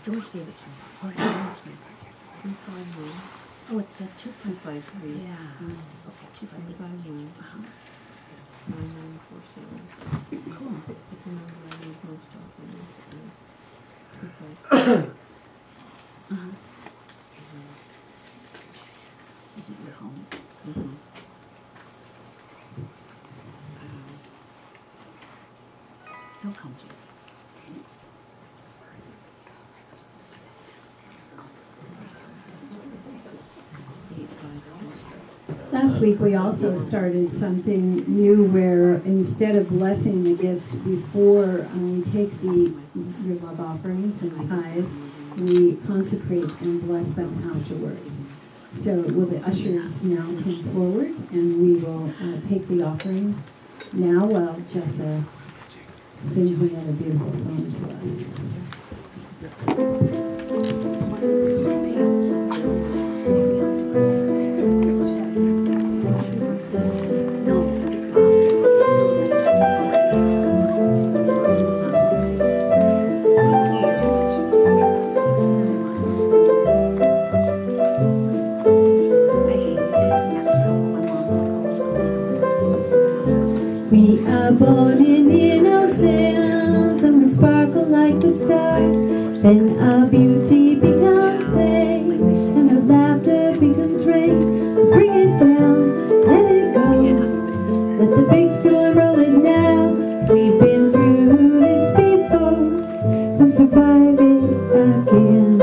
George gave it to me. Or he gave it to me. 351. Oh, it's a 2.53. Yeah. Okay, 2.51. 9947. Cool. It's a number I use most often. Is it your home? He'll come to you.
Last week we also started something new where instead of blessing the gifts before we take your love offerings and tithes, we consecrate and bless them afterwards. So will the ushers now come forward and we will take the offering now while Jessa sings another beautiful song to us. We are born in innocence and we sparkle like the stars. Then our beauty becomes fame and our laughter becomes rain. So bring it down, let it go. Let the big storm roll it now. We've been through this before. We'll survive it again.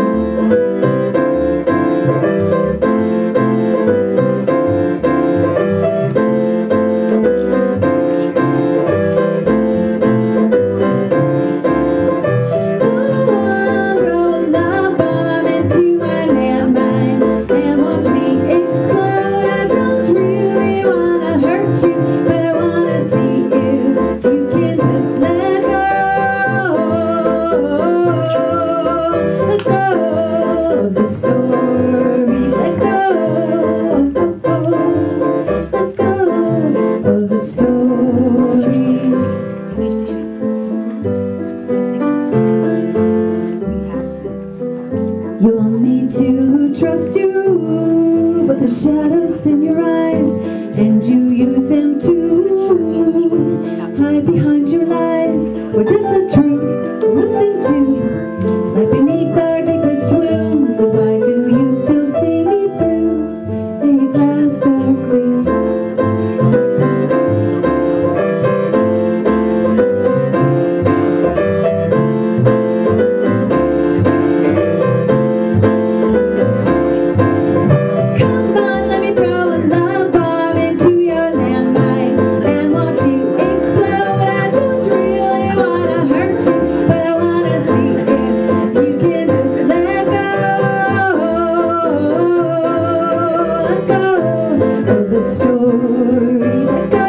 You want me to trust you, but the shadows in your eyes, and you use them to hide behind your lies. Where does the truth listen to? Like beneath our deepest wounds, so why do you still see me through a glass darkly? Come on, let me throw a love bomb into your let go of the story, let go,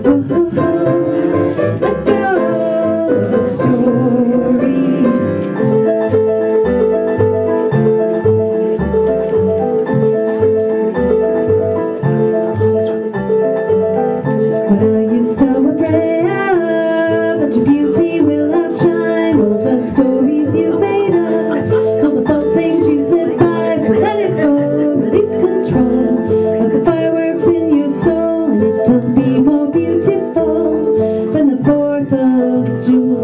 oh, oh, oh, let go of the story. Well, you so afraid that your beauty will outshine all the stories you've made up, all the false things you've lived by, so let it go, release control of the fireworks in your soul, and it'll be more beautiful than the 4th of July.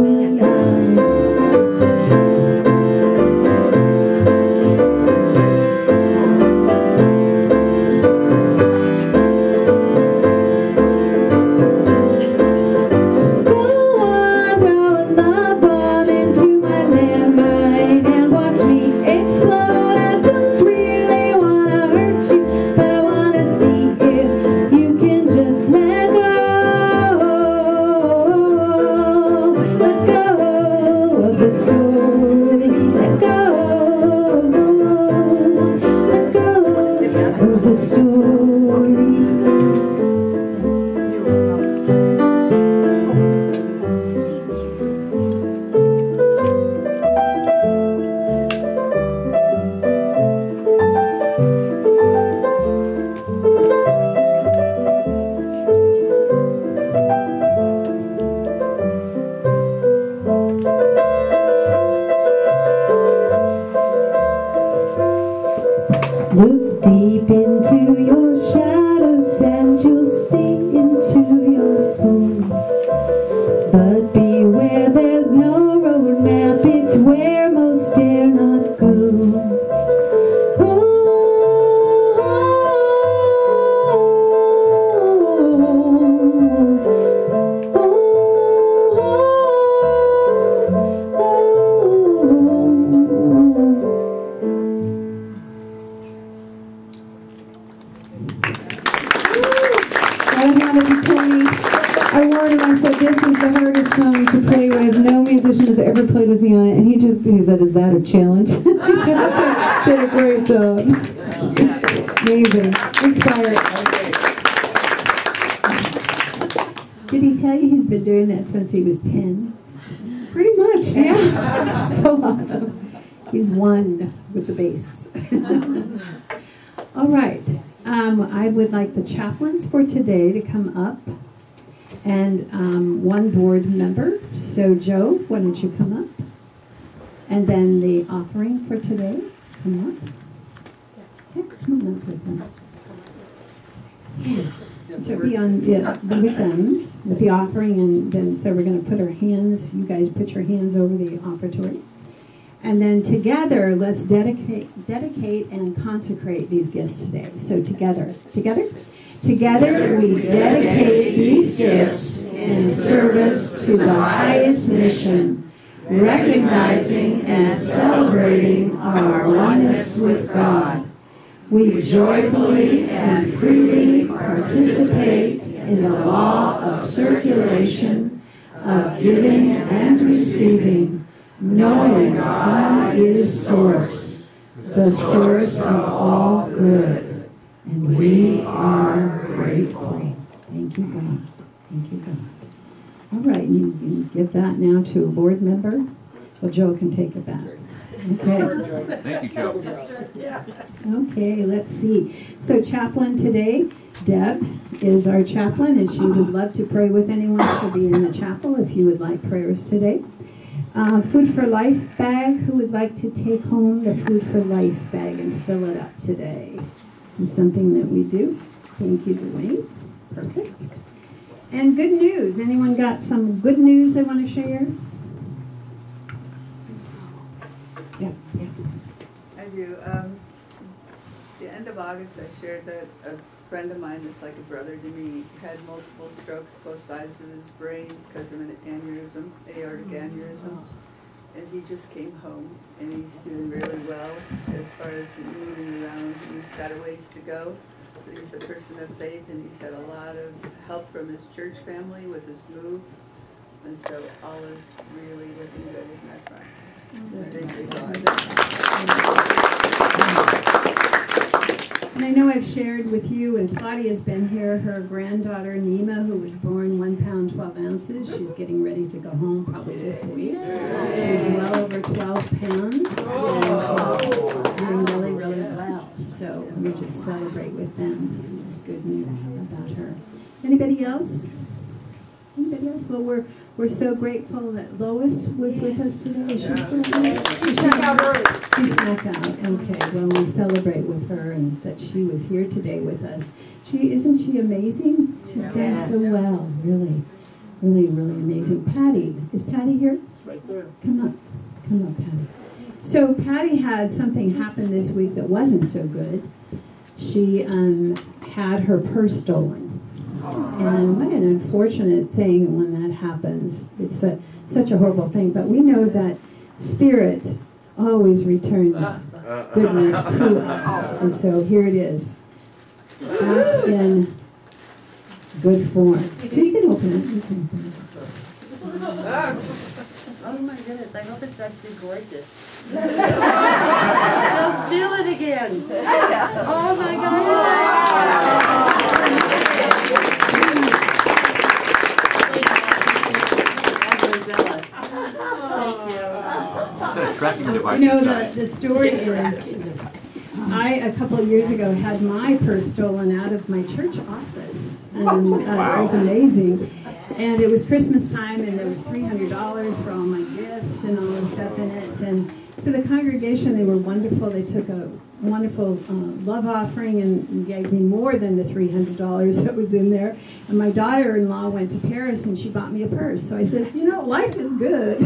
Look deep into your shadows and you'll see into your soul. But beware, there's no road map, it's where most dare not go. I warned him, I said, this is the hardest song to play with. No musician has ever played with me on it. And he said, is that a challenge? Did a great job. Amazing. Inspired.
Did he tell you he's been doing that since he was 10?
Pretty much, yeah.
So awesome. He's one with the bass. All right. I would like the chaplains for today to come up, and one board member. So Joe, why don't you come up? And then the offering for today. Come up. Yeah, come on up with them. Yeah. So be with them with the offering, and then so we're going to put our hands. You guys put your hands over the offertory. And then together, let's dedicate and consecrate these gifts today. So together, we dedicate these gifts in service to the highest mission, recognizing and celebrating our oneness with God. We joyfully and freely participate in the law of circulation, of giving and receiving, knowing God is source, the source of all good, and we are grateful. Thank you, God. Thank you, God. All right, you can give that now to a board member. Well, Joe can take it back. Okay.
Thank you, Joe.
Okay, let's see. So chaplain today, Deb is our chaplain, and she would love to pray with anyone. She'll be in the chapel if you would like prayers today. Food for Life bag. Who would like to take home the Food for Life bag and fill it up today? It's something that we do. Thank you, Dwayne. Perfect. And good news. Anyone got some good news they want to share? Yeah.
I do. The end of August, I shared that a friend of mine that's like a brother to me had multiple strokes both sides of his brain because of an aneurysm, aortic aneurysm. And he just came home, and he's doing really well as far as moving around. He's got a ways to go, but he's a person of faith, and he's had a lot of help from his church family with his move. And so all is really looking good, and that's right. Thank you, God.
And I know I've shared with you, and Claudia's been here, her granddaughter Nima, who was born 1 pound 12 ounces. She's getting ready to go home probably this week. She's well over 12 pounds. And she's doing really, really well. So we just celebrate with them. It's good news about her. Anybody else? Anybody else? Well, we're so grateful that Lois was with us today. Is she still here? She snuck out early. She snuck out. Okay. Well, we celebrate with her and that she was here today with us. Isn't she amazing? She's done so well. Really, really, really amazing. Patty, is Patty here?
Right there.
Come up, Patty. So Patty had something happen this week that wasn't so good. She had her purse stolen. And what an unfortunate thing when that happens. It's such a horrible thing. But we know that Spirit always returns goodness to us. And so here it is, back in good form. So you can open it. You can open it.
Oh my goodness, I hope it's not too gorgeous. I'll steal it again. Oh my God.
Tracking device.
You know, the story is, a couple of years ago, had my purse stolen out of my church office. And it was amazing. And it was Christmas time, and there was $300 for all my gifts and all the stuff in it. And so the congregation, they were wonderful. They took a wonderful love offering and gave me more than the $300 that was in there. And my daughter-in-law went to Paris, and she bought me a purse. So I said, you know, life is good.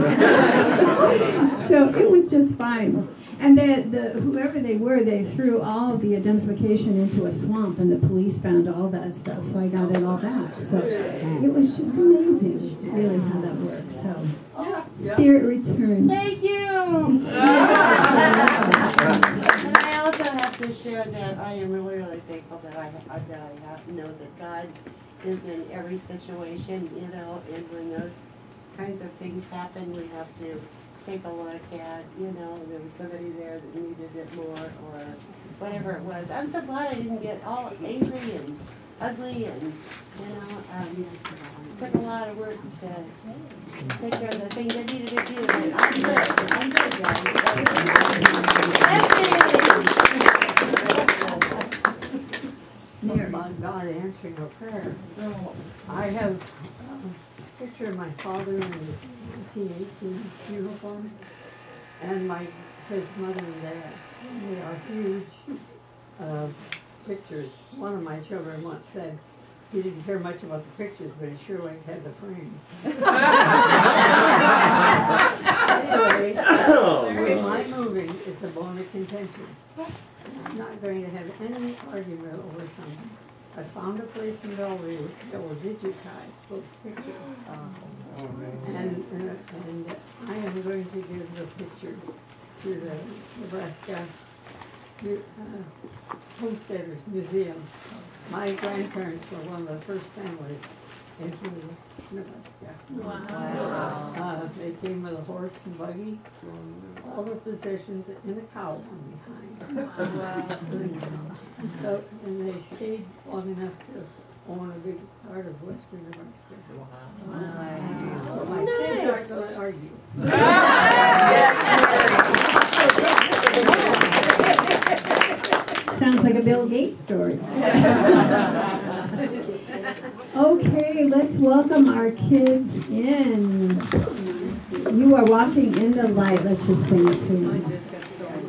So it was just fine. And whoever they were, they threw all of the identification into a swamp, and the police found all that stuff, so I got it all back. So it was just amazing, really, how that works. So Spirit returns.
Thank you! And I also have to share that I am really, really thankful that I know that God is in every situation, you know, and when those kinds of things happen, we have to take a look at, you know, there was somebody there that needed it more or whatever it was. I'm so glad I didn't get all angry and ugly and, you know, took a lot of work to take care of the things I needed to do. But I'm good. I'm good,
More about God answering a prayer. I have a picture of my father in his 1918 uniform and his mother and dad. They are huge pictures. One of my children once said he didn't care much about the pictures, but he sure liked had the frame. Anyway, my moving is a bone of contention. I'm not going to have any argument over something. I found a place in Bellevue that will digitize those pictures. And I am going to give the pictures to the Nebraska Homesteaders Museum. My grandparents were one of the first families into Nebraska. Wow. They came with a horse and buggy, all the possessions, and a cow behind. Wow. So, and they stayed long enough to own a big part of western Nebraska. Wow. So my kids aren't going to argue.
Sounds like a Bill Gates story. Okay, let's welcome our kids in. You are walking in the light. Let's just sing it to them.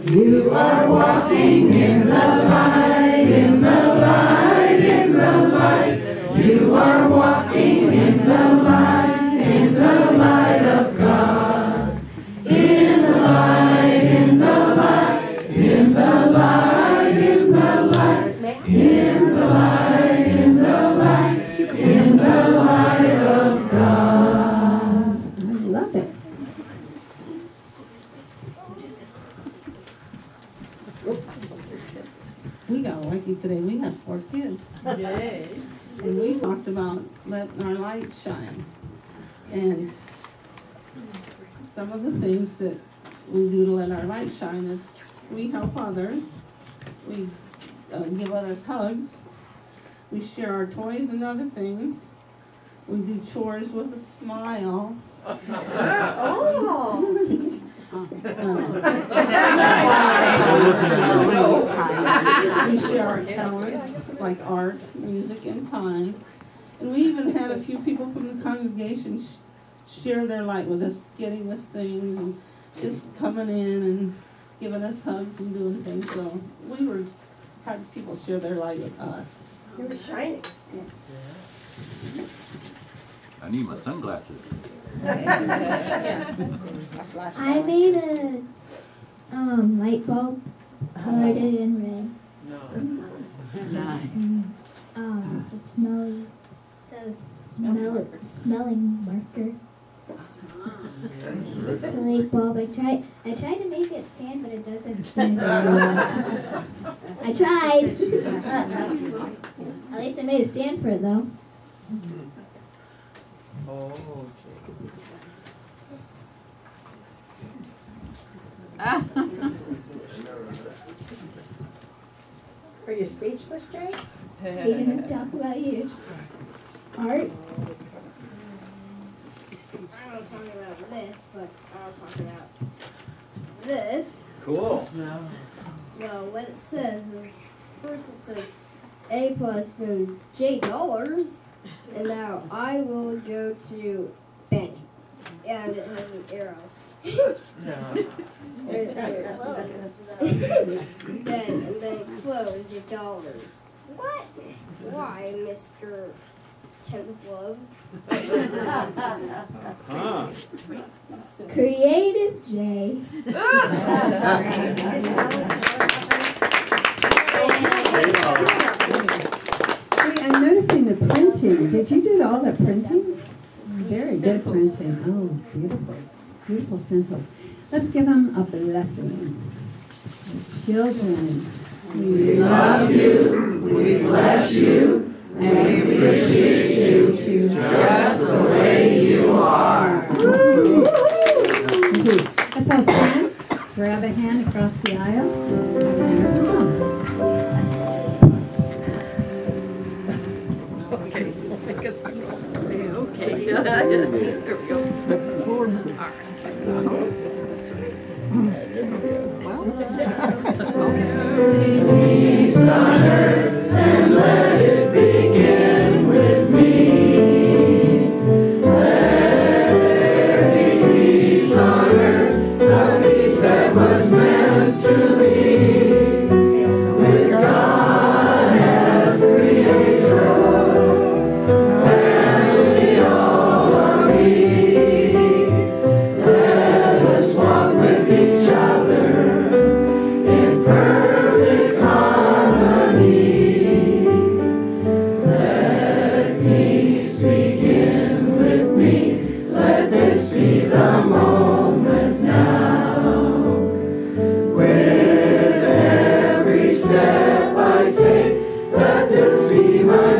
You are walking in the light, in the light, in the light. You are walking in the light of God. In the light, in the light, in the light, in the light, in the light, in the light, in the light of God. I love it.
We got lucky today. We had 4 kids.
Yay.
And we talked about letting our light shine. And some of the things that we do to let our light shine is we help others. We give others hugs. We share our toys and other things. We do chores with a smile.
Oh!
We share our talents, like art, music, and time. And we even had a few people from the congregation share their light with us, getting us things, and just coming in and giving us hugs and doing things. So we had people share their light with us.
You were shining.
I need my sunglasses.
I made a light bulb colored it in red.
Nice.
Smelling marker. The light bulb. I tried to make it stand, but it doesn't stand very well. I tried. At least I made a stand for it, though.
Are you speechless, Jay?
Are you going to talk about yours? Art? I don't talk about this, but I'll talk about this.
Cool.
Well, what it says is, first it says A plus then J dollars, and now I will go to bank, and it has an arrow. And then close your dollars. What? Why, Mr. 10th Love? Creative J.
I'm noticing the printing. Did you do all the printing? Very good printing. Oh, beautiful. Beautiful stencils. Let's give them a blessing. Children,
we love you, we bless you, and we appreciate you just the way you are.
Let's all stand. Grab a hand across the aisle. Sing us a song.
Okay. There we go. Peace on earth, and let it begin with me. Let there be peace on earth, the peace that was meant to be. With God as creator, family all are we. Let us walk with each other in perfect harmony. Let peace begin with me. Let this be the moment now. With every step I take, let this be my